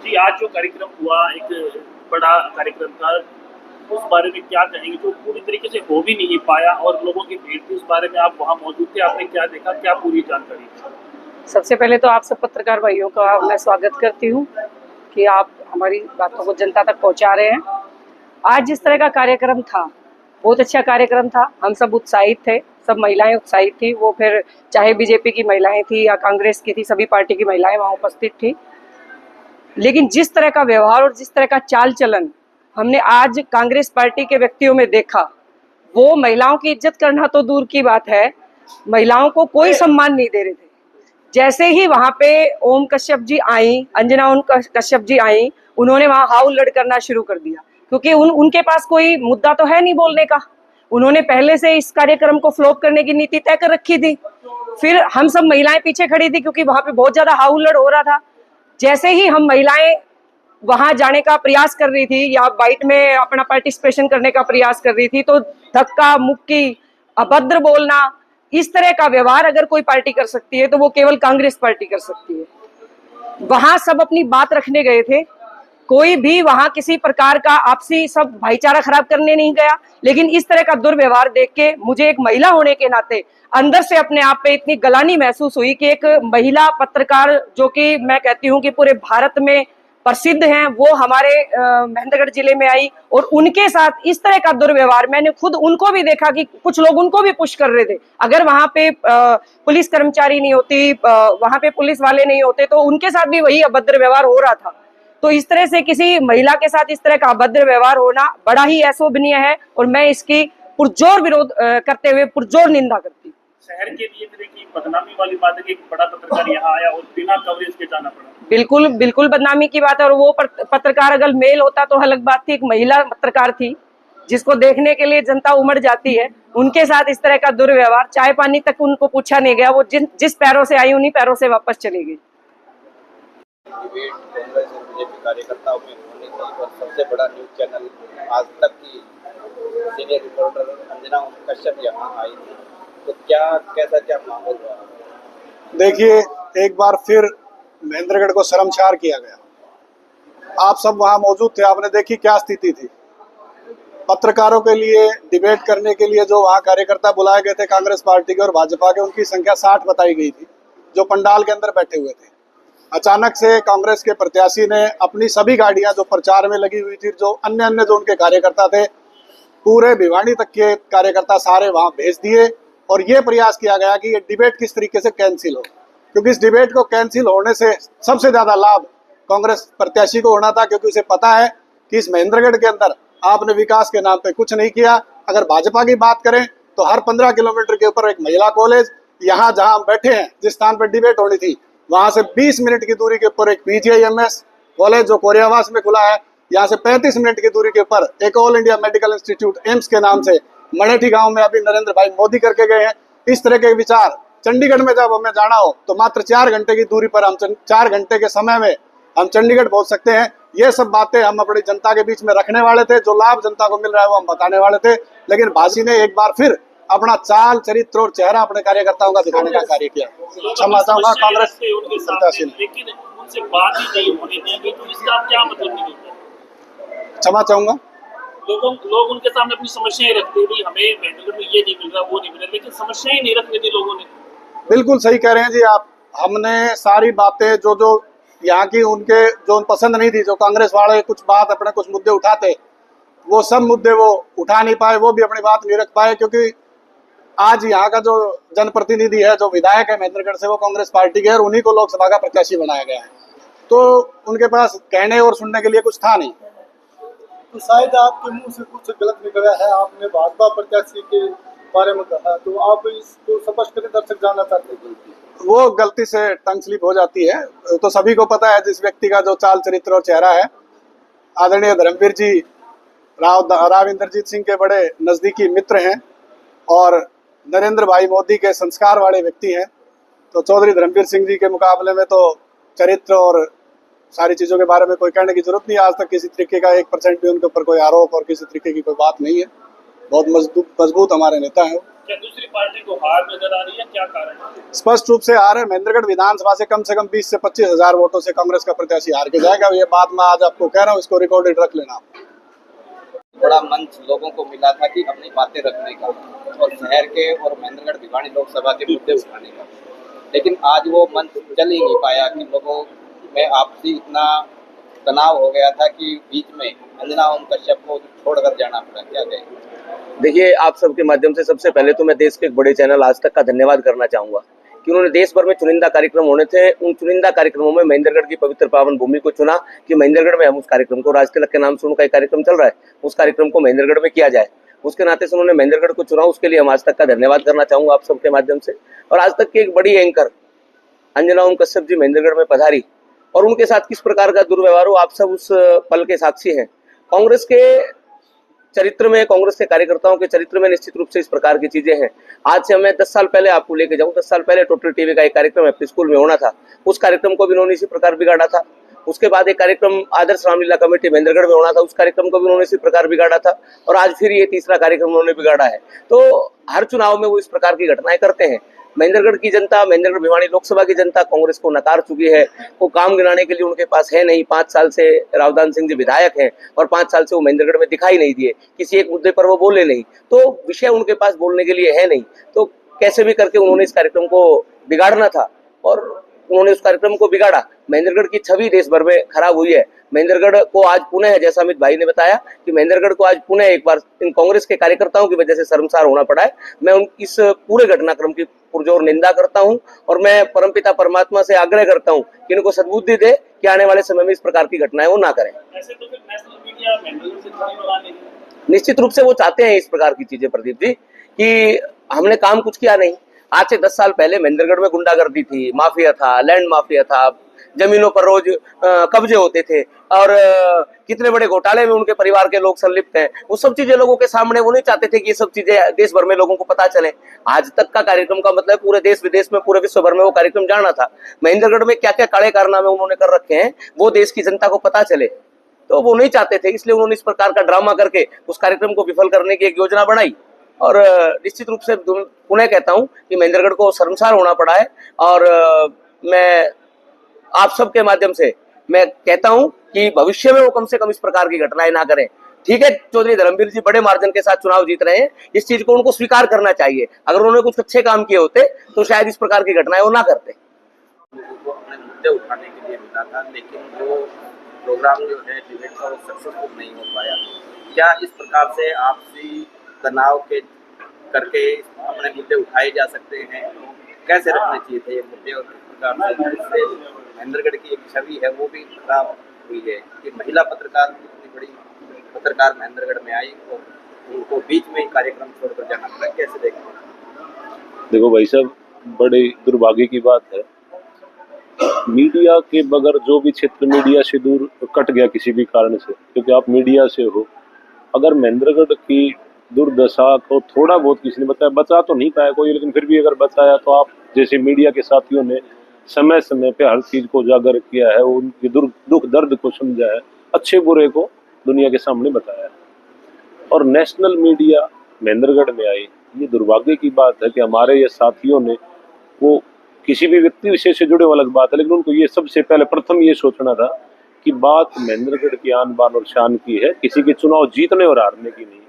जी, आज जो कार्यक्रम हुआ एक बड़ा कार्यक्रम था, उस बारे में क्या कहेंगे? जो पूरी तरीके से हो भी नहीं पाया और लोगों की भीड़ थी, उस बारे में आप वहाँ मौजूद थे, आपने क्या देखा? क्या पूरी जानकारी थी? सबसे पहले तो आप सब पत्रकार भाइयों का मैं स्वागत करती हूँ कि आप हमारी बातों को जनता तक पहुँचा रहे हैं। आज जिस तरह का कार्यक्रम था, बहुत अच्छा कार्यक्रम था। हम सब उत्साहित थे, सब महिलाएं उत्साहित थी। वो फिर चाहे बीजेपी की महिलाएं थी या कांग्रेस की थी, सभी पार्टी की महिलाएं वहाँ उपस्थित थी। लेकिन जिस तरह का व्यवहार और जिस तरह का चाल चलन हमने आज कांग्रेस पार्टी के व्यक्तियों में देखा, वो महिलाओं की इज्जत करना तो दूर की बात है, महिलाओं को कोई सम्मान नहीं दे रहे थे। जैसे ही वहां पे ओम कश्यप जी आई, अंजना ओम कश्यप जी आई, उन्होंने वहां हाउ लड़ करना शुरू कर दिया, क्योंकि उनके पास कोई मुद्दा तो है नहीं बोलने का। उन्होंने पहले से इस कार्यक्रम को फ्लॉप करने की नीति तय कर रखी थी। फिर हम सब महिलाएं पीछे खड़ी थी, क्योंकि वहां पे बहुत ज्यादा हाउ लड़ हो रहा था। जैसे ही हम महिलाएं वहां जाने का प्रयास कर रही थी या बाइट में अपना पार्टिसिपेशन करने का प्रयास कर रही थी, तो धक्का मुक्की, अभद्र बोलना, इस तरह का व्यवहार अगर कोई पार्टी कर सकती है तो वो केवल कांग्रेस पार्टी कर सकती है। वहां सब अपनी बात रखने गए थे, कोई भी वहां किसी प्रकार का आपसी सब भाईचारा खराब करने नहीं गया। लेकिन इस तरह का दुर्व्यवहार देख के मुझे एक महिला होने के नाते अंदर से अपने आप पे इतनी गलानी महसूस हुई कि एक महिला पत्रकार, जो कि मैं कहती हूँ कि पूरे भारत में प्रसिद्ध हैं, वो हमारे महेंद्रगढ़ जिले में आई और उनके साथ इस तरह का दुर्व्यवहार, मैंने खुद उनको भी देखा कि कुछ लोग उनको भी पुश कर रहे थे। अगर वहां पे पुलिस कर्मचारी नहीं होती, वहां पे पुलिस वाले नहीं होते, तो उनके साथ भी वही अभद्र व्यवहार हो रहा था। तो इस तरह से किसी महिला के साथ इस तरह का अभद्र व्यवहार होना बड़ा ही अशोभनीय है और मैं इसकी पुरजोर विरोध करते हुए पुरजोर निंदा करती हूँ। शहर के लिए तरह की बदनामी वाली बात है कि एक बड़ा पत्रकार यहाँ आया और बिना कवरेज के जाना पड़ा। बिल्कुल बिल्कुल बदनामी की बात है। और वो पत्रकार अगर मेल होता तो अलग बात थी, एक महिला पत्रकार थी जिसको देखने के लिए जनता उमड़ जाती है, उनके साथ इस तरह का दुर्व्यवहार, चाय पानी तक उनको पूछा नहीं गया। वो जिस पैरों से आई उन्हीं पैरों से वापस चली गई। डिबेट कांग्रेस और बीजेपी कार्यकर्ताओं में होने की और सबसे बड़ा न्यूज चैनल आज तक की सीनियर रिपोर्टर अंजना कश्यप यहाँ आई थी, तो क्या माहौल हुआ? देखिए, एक बार फिर महेंद्रगढ़ को शर्मसार किया गया। आप सब वहां मौजूद थे, आपने देखी क्या स्थिति थी। पत्रकारों के लिए डिबेट करने के लिए जो वहां कार्यकर्ता बुलाए गए थे कांग्रेस पार्टी के और भाजपा के, उनकी संख्या 60 बताई गई थी, जो पंडाल के अंदर बैठे हुए थे। अचानक से कांग्रेस के प्रत्याशी ने अपनी सभी गाड़ियां जो प्रचार में लगी हुई थी, जो अन्य जो उनके कार्यकर्ता थे, पूरे भिवानी तक के कार्यकर्ता सारे वहां भेज दिए और ये प्रयास किया गया कि ये डिबेट किस तरीके से कैंसिल हो, क्योंकि इस डिबेट को कैंसिल होने से सबसे ज्यादा लाभ कांग्रेस प्रत्याशी को होना था, क्योंकि उसे पता है कि इस महेंद्रगढ़ के अंदर आपने विकास के नाम पे कुछ नहीं किया। अगर भाजपा की बात करें तो हर 15 किलोमीटर के ऊपर एक महिला कॉलेज, यहाँ जहां हम बैठे हैं जिस स्थान पर डिबेट होनी थी, वहां से 20 मिनट की दूरी के ऊपर एक PGIMS कॉलेज जो कोरियावास में खुला है, यहाँ से 35 मिनट की दूरी के ऊपर एक all India medical institute AIIMS के नाम से मणेठी गांव में अभी नरेंद्र भाई मोदी करके गए हैं। इस तरह के विचार चंडीगढ़ में जब हमें जाना हो तो मात्र 4 घंटे की दूरी पर हम 4 घंटे के समय में हम चंडीगढ़ पहुंच सकते हैं। ये सब बातें हम अपनी जनता के बीच में रखने वाले थे, जो लाभ जनता को मिल रहा है वो हम बताने वाले थे। लेकिन भाजी ने एक बार फिर अपना चाल चरित्र और चेहरा अपने कार्यकर्ताओं का दिखाने का कार्य किया। क्षमा चाहूंगा कांग्रेस प्रत्याशी ने, लेकिन उनसे बात ही नहीं होने दी गई, तो इसका क्या मतलब नहीं होता? क्षमा चाहूंगा। लोग उनके सामने अपनी समस्याएं रखते भी, हमें महेंद्रगढ़ में ये नहीं मिल रहा, वो नहीं मिल रहा, लेकिन समस्याएं नहीं रखने दी लोगों ने। बिल्कुल सही कह रहे हैं जी आप। हमने सारी बातें जो यहाँ की उनके जो पसंद नहीं थी, जो कांग्रेस वाले कुछ बात अपने कुछ मुद्दे उठाते, वो सब मुद्दे वो उठा नहीं पाए, वो भी अपनी बात नहीं रख पाए, क्योंकि आज यहाँ का जो जनप्रतिनिधि है, जो विधायक है महेंद्रगढ़ से, वो कांग्रेस पार्टी के और उन्हीं को लोकसभा का प्रत्याशी बनाया गया है। तो उनके पास कहने और सुनने के लिए कुछ था नहीं। तो शायद आपके मुंह से कुछ गलत निकला है, आपने भाजपा प्रत्याशी के बारे में कहा, तो आप इसको स्पष्ट करें, दर्शक जानना चाहते हैं। वो गलती से टंग स्लिप हो जाती है, तो सभी को पता है जिस व्यक्ति का जो चाल चरित्र और चेहरा है। आदरणीय धर्मवीर जी राव इंद्रजीत सिंह के बड़े नजदीकी मित्र हैं और नरेंद्र भाई मोदी के संस्कार वाले व्यक्ति हैं। तो चौधरी धर्मवीर सिंह जी के मुकाबले में तो चरित्र और सारी चीज़ों के बारे में कोई कहने की जरूरत नहीं। आज तक किसी तरीके का 1% भी उनके ऊपर कोई आरोप और किसी तरीके की कोई बात नहीं है। बहुत मजबूत हमारे नेता हैं। क्या दूसरी पार्टी को हार नजर आ रही है, क्या कारण है? स्पष्ट रूप से हार है। महेंद्रगढ़ विधानसभा से कम 20 से 25 हजार वोटों से कांग्रेस का प्रत्याशी हार के जाएगा। ये बात मैं आज आपको कह रहा हूँ, इसको रिकॉर्डेड रख लेना। बड़ा मंच लोगों को मिला था कि अपनी बातें रखने का और शहर के और महेंद्रगढ़ भिवानी लोकसभा के मुद्दे उठाने का, लेकिन आज वो मंच चल ही नहीं पाया कि लोगों में आपसी इतना तनाव हो गया था कि बीच में अंजना ओम कश्यप को छोड़कर जाना पड़ा। क्या कहें? देखिए, आप सबके माध्यम से सबसे पहले तो मैं देश के एक बड़े चैनल आज तक का धन्यवाद करना चाहूंगा कि उन्होंने देश भर में चुनिंदा कार्यक्रम होने थे, उन चुनिंदा कार्यक्रमों में महेंद्रगढ़ की पवित्र पावन भूमि को चुना कि महेंद्रगढ़ में हम उस कार्यक्रम को, राज तिलक के नाम से उनका एक कार्यक्रम चल रहा है, उस कार्यक्रम को महेंद्रगढ़ में किया जाए। उसके नाते से उन्होंने महेंद्रगढ़ को चुना, उसके लिए हम आज तक का धन्यवाद करना चाहूंगा आप सबके माध्यम से। और आज तक की एक बड़ी एंकर अंजना ओम कश्यप जी महेंद्रगढ़ में पधारी और उनके साथ किस प्रकार का दुर्व्यवहार हो, आप सब उस पल के साक्षी हैं। कांग्रेस के चरित्र में, कांग्रेस के कार्यकर्ताओं के चरित्र में निश्चित रूप से इस प्रकार की चीजें हैं। आज से मैं 10 साल पहले आपको लेके जाऊं, 10 साल पहले टोटल टीवी का एक कार्यक्रम अपने स्कूल में होना था, उस कार्यक्रम को भी उन्होंने इसी प्रकार बिगाड़ा था। उसके बाद एक कार्यक्रम आदर्श रामलीला कमेटी महेंद्रगढ़ में होना था, उस कार्यक्रम को भी उन्होंने इसी प्रकार बिगाड़ा था और आज फिर ये तीसरा कार्यक्रम उन्होंने बिगाड़ा है। तो हर चुनाव में वो इस प्रकार की घटनाएं करते हैं। महेंद्रगढ़ की जनता, महेंद्रगढ़ भिवानी लोकसभा की जनता कांग्रेस को नकार चुकी है। वो काम गिनाने के लिए उनके पास है नहीं। 5 साल से रावदान सिंह जी विधायक हैं और 5 साल से वो महेंद्रगढ़ में दिखाई नहीं दिए, किसी एक मुद्दे पर वो बोले नहीं, तो विषय उनके पास बोलने के लिए है नहीं। तो कैसे भी करके उन्होंने इस कार्यक्रम को बिगाड़ना था और उन्होंने उस कार्यक्रम को बिगाड़ा। महेंद्रगढ़ की छवि देश भर में खराब हुई है। महेंद्रगढ़ को आज पुनः, जैसा अमित भाई ने बताया कि महेंद्रगढ़ को आज पुनः एक बार इन कांग्रेस के कार्यकर्ताओं की वजह से शर्मसार होना पड़ा है। मैं इस पूरे घटनाक्रम की पुरजोर निंदा करता हूं और मैं परमपिता परमात्मा से आग्रह करता हूं कि इनको सद्बुद्धि दे कि आने वाले समय में इस प्रकार की घटनाएं वो ना करें। ऐसे तो फिर नेशनल मीडिया महेंद्रगढ़ से दूरी बना लेगी। निश्चित रूप से वो चाहते हैं इस प्रकार की चीजें, प्रदीप जी, कि हमने काम कुछ किया नहीं। आज से 10 साल पहले महेंद्रगढ़ में गुंडागर्दी थी, माफिया था, लैंड माफिया था, जमीनों पर रोज कब्जे होते थे और कितने बड़े घोटाले में उनके परिवार के लोग संलिप्त हैं। वो सब चीजें लोगों के सामने, वो नहीं चाहते थे कि ये सब चीजें देश भर में लोगों को पता चले। आज तक का कार्यक्रम का मतलब पूरे देश विदेश में, पूरे विश्व भर में वो कार्यक्रम जाना था। महेंद्रगढ़ में क्या क्या काले कारनामे उन्होंने कर रखे हैं वो देश की जनता को पता चले, तो वो नहीं चाहते थे, इसलिए उन्होंने इस प्रकार का ड्रामा करके उस कार्यक्रम को विफल करने की एक योजना बनाई। और निश्चित रूप से पुनः कहता हूं कि महेंद्रगढ़ को शर्मसार होना पड़ा है और मैं आप सबके माध्यम से मैं कहता हूं कि भविष्य में वो कम से कम इस प्रकार की घटनाएं ना करें। ठीक है, चौधरी धर्मवीर जी बड़े मार्जिन के साथ चुनाव जीत रहे हैं, इस चीज को उनको स्वीकार करना चाहिए। अगर उन्होंने कुछ अच्छे काम किए होते तो शायद इस प्रकार की घटनाएं वो ना करते। लोगों को अपने मुद्दे उठाने के लिए मिला था, लेकिन वो प्रोग्राम जो है डिबेट का वो सक्सेसफुल नहीं हो पाया। क्या इस प्रकार से आपसी तनाव के करके अपने मुद्दे उठाए जा सकते हैं? कैसे रखने चाहिए थे ये मुद्दे और किस प्रकार से इससे महेंद्रगढ़ की एक छवि है वो भी खराब हुई है कि महिला पत्रकार, इतनी बड़ी पत्रकार महेंद्रगढ़ में आई और उनको बीच में कार्यक्रम छोड़कर जाना पड़ा। कैसे देखें? देखो भाई साहब, बड़े दुर्भाग्य की बात है, मीडिया के बगैर जो भी क्षेत्र मीडिया से दूर कट गया किसी भी कारण से, क्योंकि आप मीडिया से हो। अगर महेंद्रगढ़ की दुर्दशा को थोड़ा बहुत किसी ने बताया, बचा तो नहीं पाया कोई, लेकिन फिर भी अगर बताया तो आप जैसे मीडिया के साथियों ने समय समय पे हर चीज को उजागर किया है, उनके दुख दर्द को समझा है, अच्छे बुरे को दुनिया के सामने बताया है। और नेशनल मीडिया महेंद्रगढ़ में आई, ये दुर्भाग्य की बात है कि हमारे ये साथियों ने, वो किसी भी व्यक्ति विशेष से जुड़े अलग बात है, लेकिन उनको ये सबसे पहले प्रथम ये सोचना था कि बात महेंद्रगढ़ की आन बान और शान की है, किसी के चुनाव जीतने और हारने की नहीं।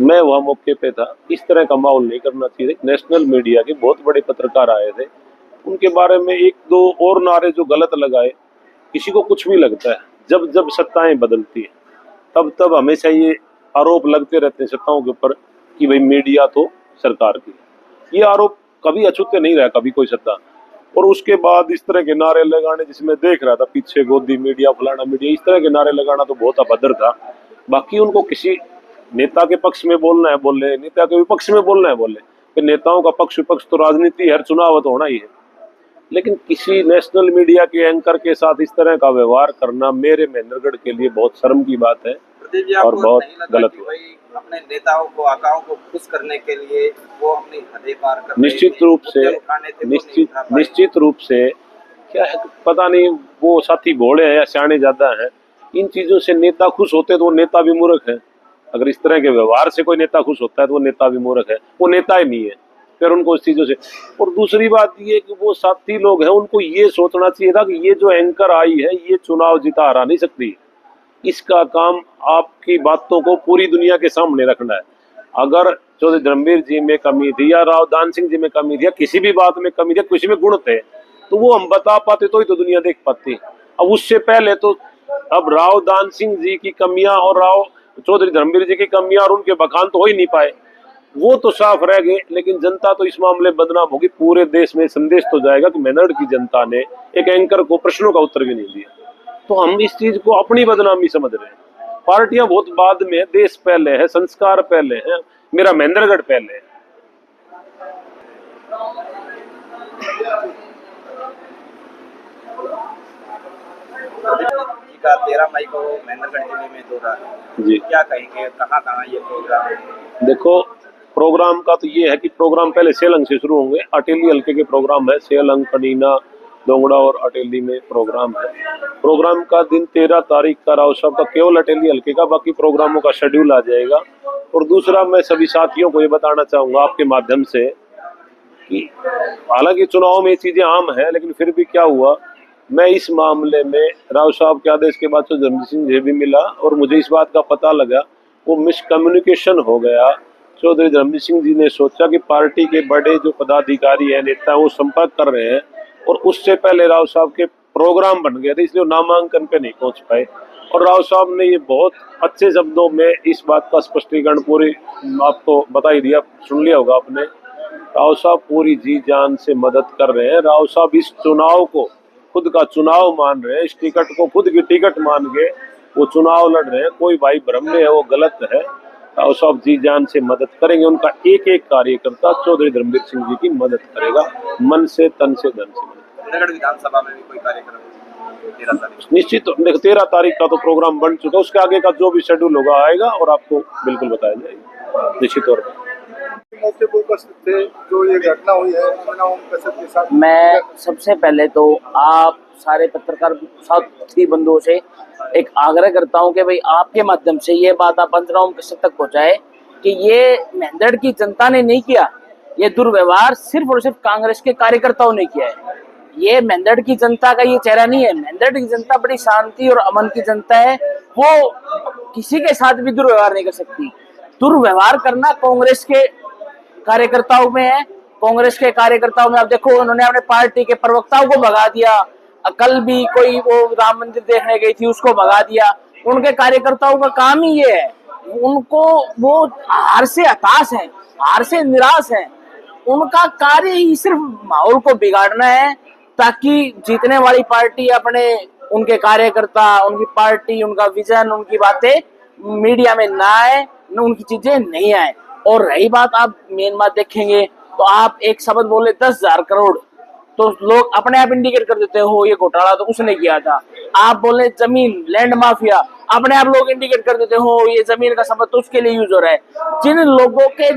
मैं वहाँ मौके पे था, इस तरह का माहौल नहीं करना चाहिए। नेशनल मीडिया के बहुत बड़े पत्रकार आए थे, उनके बारे में 1-2 और नारे जो गलत लगाए, किसी को कुछ भी लगता है। जब जब सत्ताएं बदलती है तब तब हमेशा ये आरोप लगते रहते हैं सत्ताओं के ऊपर कि भाई मीडिया तो सरकार की। ये आरोप कभी अछूते नहीं रहा कभी कोई सत्ता। और उसके बाद इस तरह के नारे लगाने, जिसमें देख रहा था पीछे गोदी मीडिया, फलाना मीडिया, इस तरह के नारे लगाना तो बहुत अभद्र था। बाकी उनको किसी नेता के पक्ष में बोलना है बोले, नेता के विपक्ष में बोलना है बोले, फिर नेताओं का पक्ष विपक्ष तो राजनीति हर चुनाव तो होना ही है। लेकिन किसी नेशनल मीडिया के एंकर के साथ इस तरह का व्यवहार करना मेरे महेंद्रगढ़ के लिए बहुत शर्म की बात है और बहुत गलत हुआ। अपने नेताओं को, आकाओं को खुश करने के लिए वो अपनी हदें पार कर निश्चित रूप से क्या है, पता नहीं वो साथी भोले हैं या सियाने ज्यादा हैं। इन चीजों से नेता खुश होते तो वो नेता भी मूर्ख है। अगर इस तरह के व्यवहार से कोई नेता खुश होता है तो वो नेता भी मूर्ख है, वो नेता ही नहीं है। फिर उनको इस चीजों से, और दूसरी बात ये कि वो साथी लोग हैं, उनको ये सोचना चाहिए था कि ये जो एंकर आई है ये चुनाव जीता हरा नहीं सकती। इसका काम आपकी बातों को पूरी दुनिया के सामने रखना है। अगर चौधरी धर्मवीर जी में कमी थी या राव दान सिंह जी में कमी थी या किसी भी बात में कमी थी, किसी में गुण थे, तो वो हम बता पाते तो ही तो दुनिया देख पाती। अब उससे पहले तो अब राव दान सिंह जी की कमियां और राव चौधरी धर्मवीर जी की कमियां और उनके बखान तो हो ही नहीं पाए, वो तो साफ रह गए। लेकिन जनता तो इस मामले में बदनाम होगी। पूरे देश में संदेश तो जाएगा कि मेरठ की जनता ने एक एंकर को प्रश्नों का उत्तर भी नहीं दिया। तो हम इस चीज को अपनी बदनामी समझ रहे हैं। पार्टियां बहुत बाद में है, देश पहले है, संस्कार पहले है, मेरा महेंद्रगढ़ पहले है। जी का 13 मई को महेंद्रगढ़ जिले में दौरा है जी, क्या कहेंगे, कहाँ कहाँ ये प्रोग्राम है? देखो प्रोग्राम का तो ये है कि प्रोग्राम पहले सेलंग से शुरू होंगे। अटेली हल्के के प्रोग्राम है, सेलंग, कनीना, दोंगड़ा और अटेली में प्रोग्राम है। प्रोग्राम का दिन 13 तारीख का राव साहब का केवल अटेली हल्के का, बाकी प्रोग्रामों का शेड्यूल आ जाएगा। और दूसरा मैं सभी साथियों को ये बताना चाहूंगा आपके माध्यम से कि हालांकि चुनाव में ये चीजें आम है, लेकिन फिर भी क्या हुआ, मैं इस मामले में राव साहब के आदेश के बाद चौधरी धर्मवीर सिंह जी भी मिला और मुझे इस बात का पता लगा वो मिसकम्युनिकेशन हो गया। चौधरी धर्मवीर सिंह जी ने सोचा कि पार्टी के बड़े जो पदाधिकारी हैं, नेता हैं, वो संपर्क कर रहे हैं और उससे पहले राव साहब के प्रोग्राम बन गए थे, इसलिए नामांकन पे नहीं पहुंच पाए। और राव साहब ने ये बहुत अच्छे शब्दों में इस बात का स्पष्टीकरण पूरी आपको बता ही दिया, सुन लिया होगा आपने। राव साहब पूरी जी जान से मदद कर रहे हैं। राव साहब इस चुनाव को खुद का चुनाव मान रहे हैं, इस टिकट को खुद की टिकट मान के वो चुनाव लड़ रहे हैं। कोई भाई भ्रम में है वो गलत है। राव साहब जी जान से मदद करेंगे, उनका एक एक कार्यकर्ता चौधरी धर्मवीर सिंह जी की मदद करेगा, मन से, तन से, धन से। महेंद्रगढ़ विधानसभा में भी कोई कार्यक्रम 13 तारीख? निश्चित, देखो 13 तारीख का तो प्रोग्राम बन चुका, उसके आगे का जो भी शेड्यूल होगा आएगा और आपको बिल्कुल बताया जाएगा निश्चित तौर पर। मौके पर उपस्थित थे जो ये घटना हुई है अंजना कश्यप के साथ। मैं सबसे पहले तो आप सारे पत्रकार साथी बंधुओं से एक आग्रह करता हूं कि भाई आपके माध्यम से ये बात आप अंजना कश्यप तक पहुंचाए कि ये महेंद्रगढ़ की जनता ने नहीं किया, ये दुर्व्यवहार सिर्फ और सिर्फ कांग्रेस के कार्यकर्ताओं ने किया है। ये महेंद्रगढ़ की जनता का ये चेहरा नहीं है। महेंद्रगढ़ की जनता बड़ी शांति और अमन की जनता है, वो किसी के साथ भी दुर्व्यवहार नहीं कर सकती। दुर्व्यवहार करना कांग्रेस के कार्यकर्ताओं में है। कांग्रेस के कार्यकर्ताओं में आप देखो, उन्होंने अपने पार्टी के प्रवक्ताओं को भगा दिया। कल भी कोई वो राम मंदिर देखने गई थी, उसको भगा दिया। उनके कार्यकर्ताओं का काम ही ये है, उनको वो हार से हताश है, हार से निराश है। उनका कार्य ही सिर्फ माहौल को बिगाड़ना है ताकि जीतने वाली पार्टी अपने, उनके कार्यकर्ता, उनकी पार्टी, उनका विजन, उनकी बातें मीडिया में ना आए, उनकी चीजें नहीं आए। और रही बात, आप मेन बात देखेंगे तो आप एक शब्द बोले 10,000 करोड़ तो लोग अपने आप इंडिकेट कर देते हो ये घोटाला तो उसने किया था। आप बोले जमीन, लैंड माफिया, अपने आप लोग इंडिकेट कर देते हो ये जमीन का शब्द तो उसके लिए यूज हो रहा है। जिन लोगों के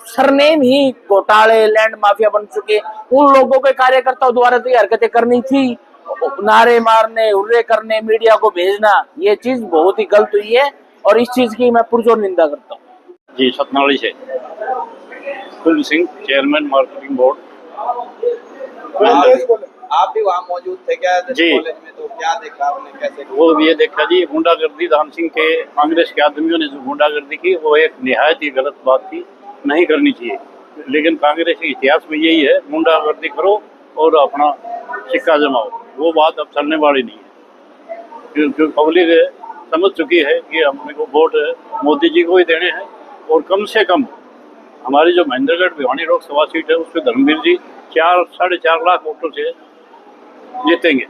सरनेम ही घोटाले, लैंड माफिया बन चुके, उन लोगों के कार्यकर्ताओं द्वारा तो ये हरकतें करनी थी, नारे मारने, हुर्रे करने, मीडिया को भेजना, ये चीज बहुत ही गलत हुई है और इस चीज की मैं पुरजोर निंदा करता हूँ। जी, सतनाली से कुल सिंह, चेयरमैन मार्केटिंग बोर्ड। आप भी वहाँ मौजूद थे क्या जी। कॉलेज में? तो क्या देखा आपने, कैसे? वो भी ये देखा जी, गुंडागर्दी दान सिंह के कांग्रेस के आदमियों ने जो गुंडागर्दी की वो एक निहायत ही गलत बात थी, नहीं करनी चाहिए। लेकिन कांग्रेस के इतिहास में यही है, गुंडागर्दी करो और अपना सिक्का जमाओ, वो बात अब चलने वाली नहीं है। क्योंकि पब्लिक समझ चुकी है कि हमने को वोट मोदी जी को ही देने हैं। और कम से कम हमारी जो महेंद्रगढ़ भिवानी लोकसभा सीट है उस पर धर्मवीर जी 4-4.5 लाख वोटों से जीतेंगे।